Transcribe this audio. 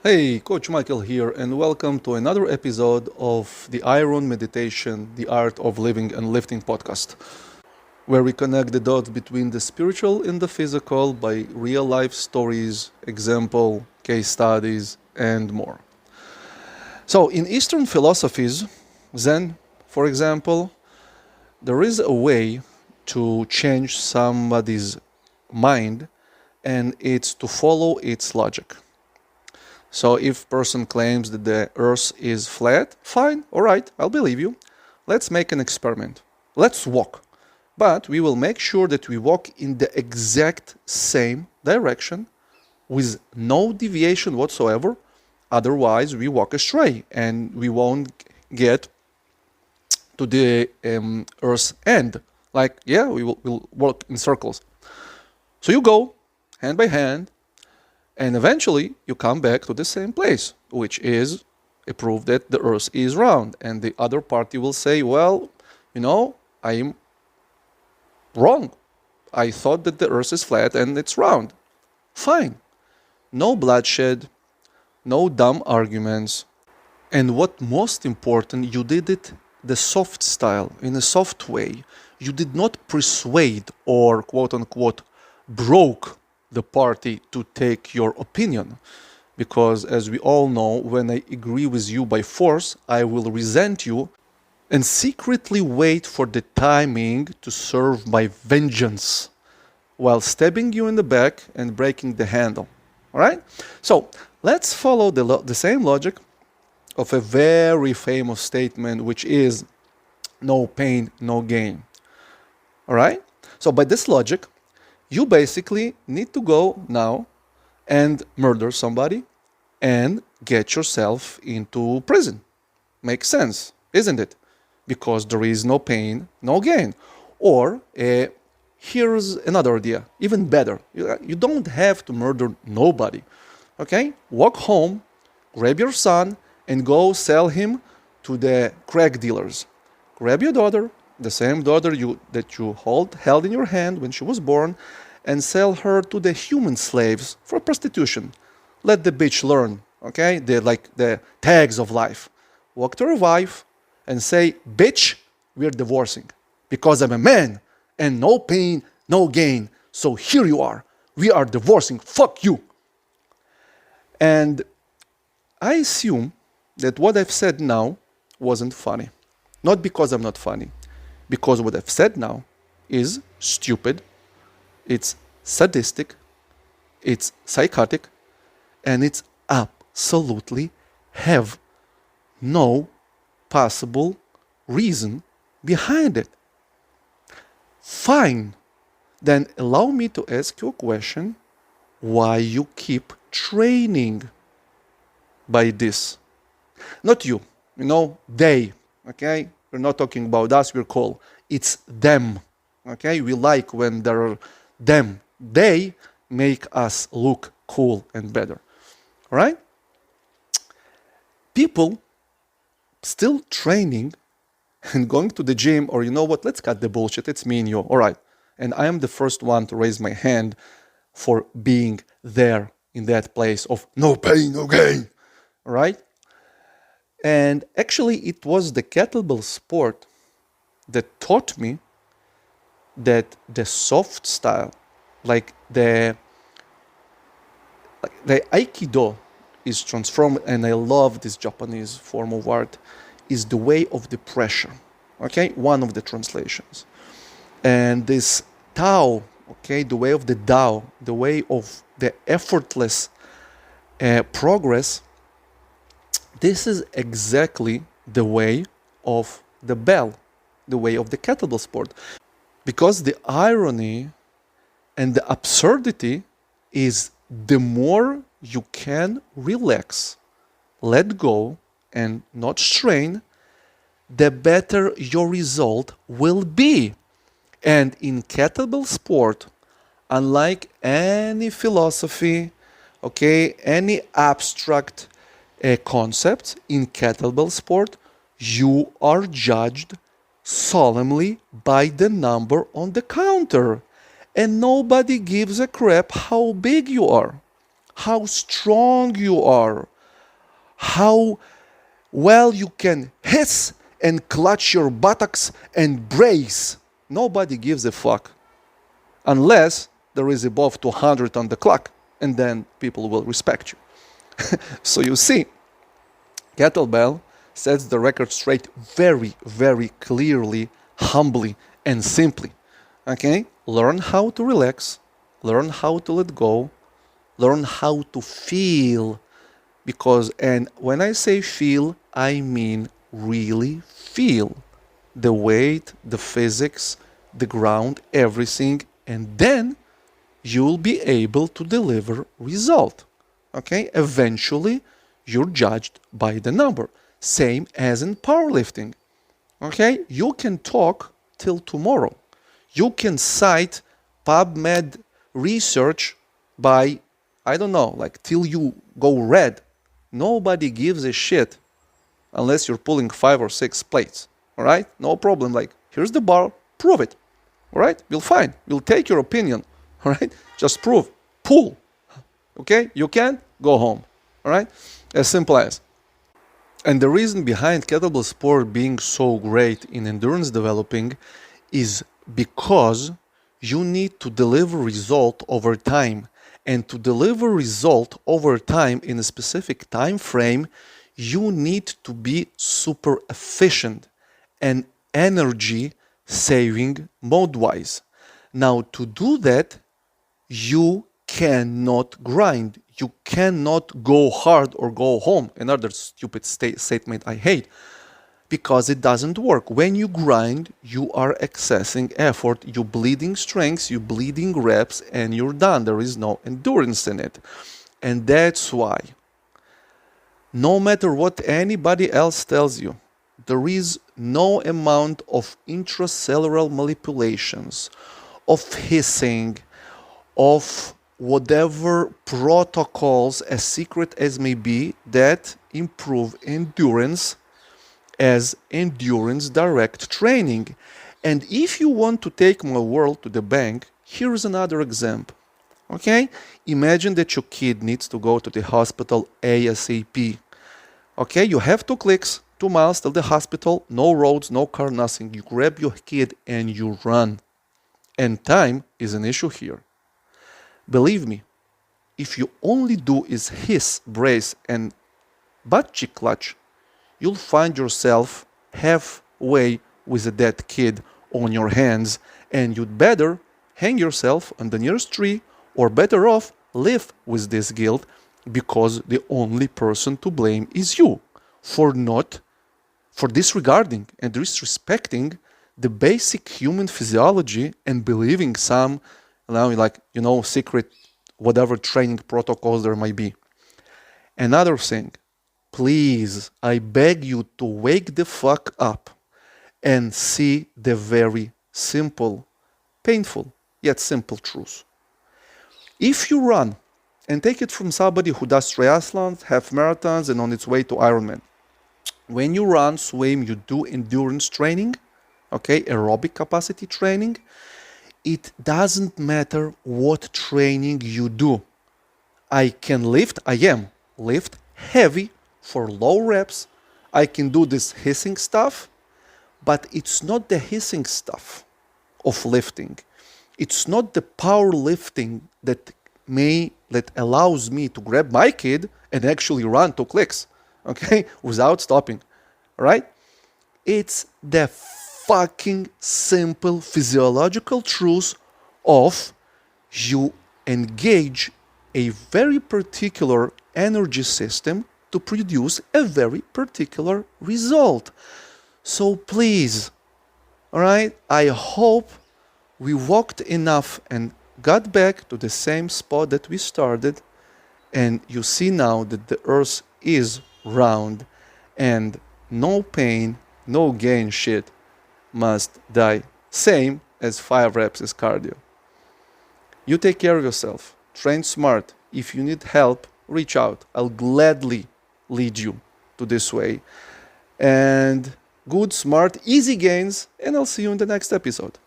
Hey, Coach Michael here, and welcome to another episode of the Iron Meditation, the Art of Living and Lifting podcast, where we connect the dots between the spiritual and the physical by real life stories, example, case studies, and more. So, in Eastern philosophies, Zen, for example, there is a way to change somebody's mind, and it's to follow its logic. So if person claims that the earth is flat, fine, all right, I'll believe you. Let's make an experiment. Let's walk. But we will make sure that we walk in the exact same direction with no deviation whatsoever. Otherwise, we walk astray and we won't get to the earth's end. We'll walk in circles. So you go hand by hand, and eventually you come back to the same place, which is a proof that the earth is round. And the other party will say, well, I'm wrong. I thought that the earth is flat and it's round. Fine. No bloodshed, no dumb arguments. And what most important, you did it the soft style, in a soft way. You did not persuade or quote unquote broke the party to take your opinion, because as we all know, when I agree with you by force, I will resent you and secretly wait for the timing to serve my vengeance while stabbing you in the back and breaking the handle. All right, so let's follow the same logic of a very famous statement, which is no pain, no gain. All right, so by this logic, you basically need to go now and murder somebody and get yourself into prison. Makes sense, isn't it? Because there is no pain, no gain. Or here's another idea, even better. You don't have to murder nobody. Okay? Walk home, grab your son, and go sell him to the crack dealers. Grab your daughter, the same daughter that you held in your hand when she was born, and sell her to the human slaves for prostitution. Let the bitch learn, okay? The tags of life. Walk to her wife and say, bitch, we're divorcing because I'm a man and no pain, no gain. So here you are. We are divorcing. Fuck you. And I assume that what I've said now wasn't funny. Not because I'm not funny, because what I've said now is stupid, it's sadistic, it's psychotic, and it's absolutely have no possible reason behind it. Fine, then allow me to ask you a question. Why you keep training by this? Not you, they, okay? We're not talking about us, we're called. It's them, okay? We like when there are them. They make us look cool and better, all right? People still training and going to the gym, or you know what, let's cut the bullshit, it's me and you, all right? And I am the first one to raise my hand for being there in that place of no pain, no gain, all right? And actually, it was the kettlebell sport that taught me that the soft style, like the Aikido is transformed, and I love this Japanese form of art, is the way of the pressure, okay? One of the translations. And this Tao, okay, the way of the Tao, the way of the effortless progress, this is exactly the way of the bell, the way of the kettlebell sport. Because the irony and the absurdity is the more you can relax, let go, and not strain, the better your result will be. And in kettlebell sport, unlike any philosophy, okay, any abstract concept in kettlebell sport, you are judged solemnly by the number on the counter. And nobody gives a crap how big you are, how strong you are, how well you can hiss and clutch your buttocks and brace. Nobody gives a fuck. Unless there is above 200 on the clock, and then people will respect you. So you see, kettlebell sets the record straight very, very clearly, humbly, and simply. Okay? Learn how to relax, learn how to let go, learn how to feel. Because, and when I say feel, I mean really feel the weight, the physics, the ground, everything, and then you'll be able to deliver result. Okay? Eventually, you're judged by the number. Same as in powerlifting. Okay? You can talk till tomorrow. You can cite PubMed research by, I don't know, like till you go red. Nobody gives a shit unless you're pulling 5 or 6 plates. All right? No problem. Like, here's the bar, prove it. All right? We'll fine. We'll take your opinion. All right? Just prove. Pull. Okay? You can go home. All right? As simple as. And the reason behind kettlebell sport being so great in endurance developing is because you need to deliver result over time. And to deliver result over time in a specific time frame, you need to be super efficient and energy saving mode-wise. Now, to do that, you cannot grind. You cannot go hard or go home. Another stupid statement I hate. Because it doesn't work. When you grind, you are accessing effort, you're bleeding strengths, you're bleeding reps, and you're done. There is no endurance in it. And that's why, no matter what anybody else tells you, there is no amount of intracellular manipulations, of hissing, of whatever protocols, as secret as may be, that improve endurance as endurance direct training. And if you want to take my word to the bank, here's another example. Okay? Imagine that your kid needs to go to the hospital ASAP. Okay? You have 2 clicks, 2 miles till the hospital, no roads, no car, nothing. You grab your kid and you run. And time is an issue here. Believe me, if you only do is hiss, brace, and butt cheek clutch, you'll find yourself halfway with a dead kid on your hands, and you'd better hang yourself on the nearest tree, or better off live with this guilt, because the only person to blame is you for disregarding and disrespecting the basic human physiology and believing some, secret whatever training protocols there might be. Another thing, please, I beg you to wake the fuck up and see the very simple, painful, yet simple truth. If you run, and take it from somebody who does triathlons, half marathons, and on its way to Ironman. When you run, swim, you do endurance training, okay, aerobic capacity training, it doesn't matter what training you do. I can lift heavy for low reps. I can do this hissing stuff, but it's not the hissing stuff of lifting. It's not the power lifting that allows me to grab my kid and actually run 2 clicks, okay, without stopping, right? It's the fucking simple physiological truth of you engage a very particular energy system to produce a very particular result. So please, all right, I hope we walked enough and got back to the same spot that we started, and you see now that the earth is round and no pain, no gain shit must die. Same as 5 reps is cardio. You take care of yourself. Train smart. If you need help, reach out. I'll gladly lead you to this way. And good, smart, easy gains, and I'll see you in the next episode.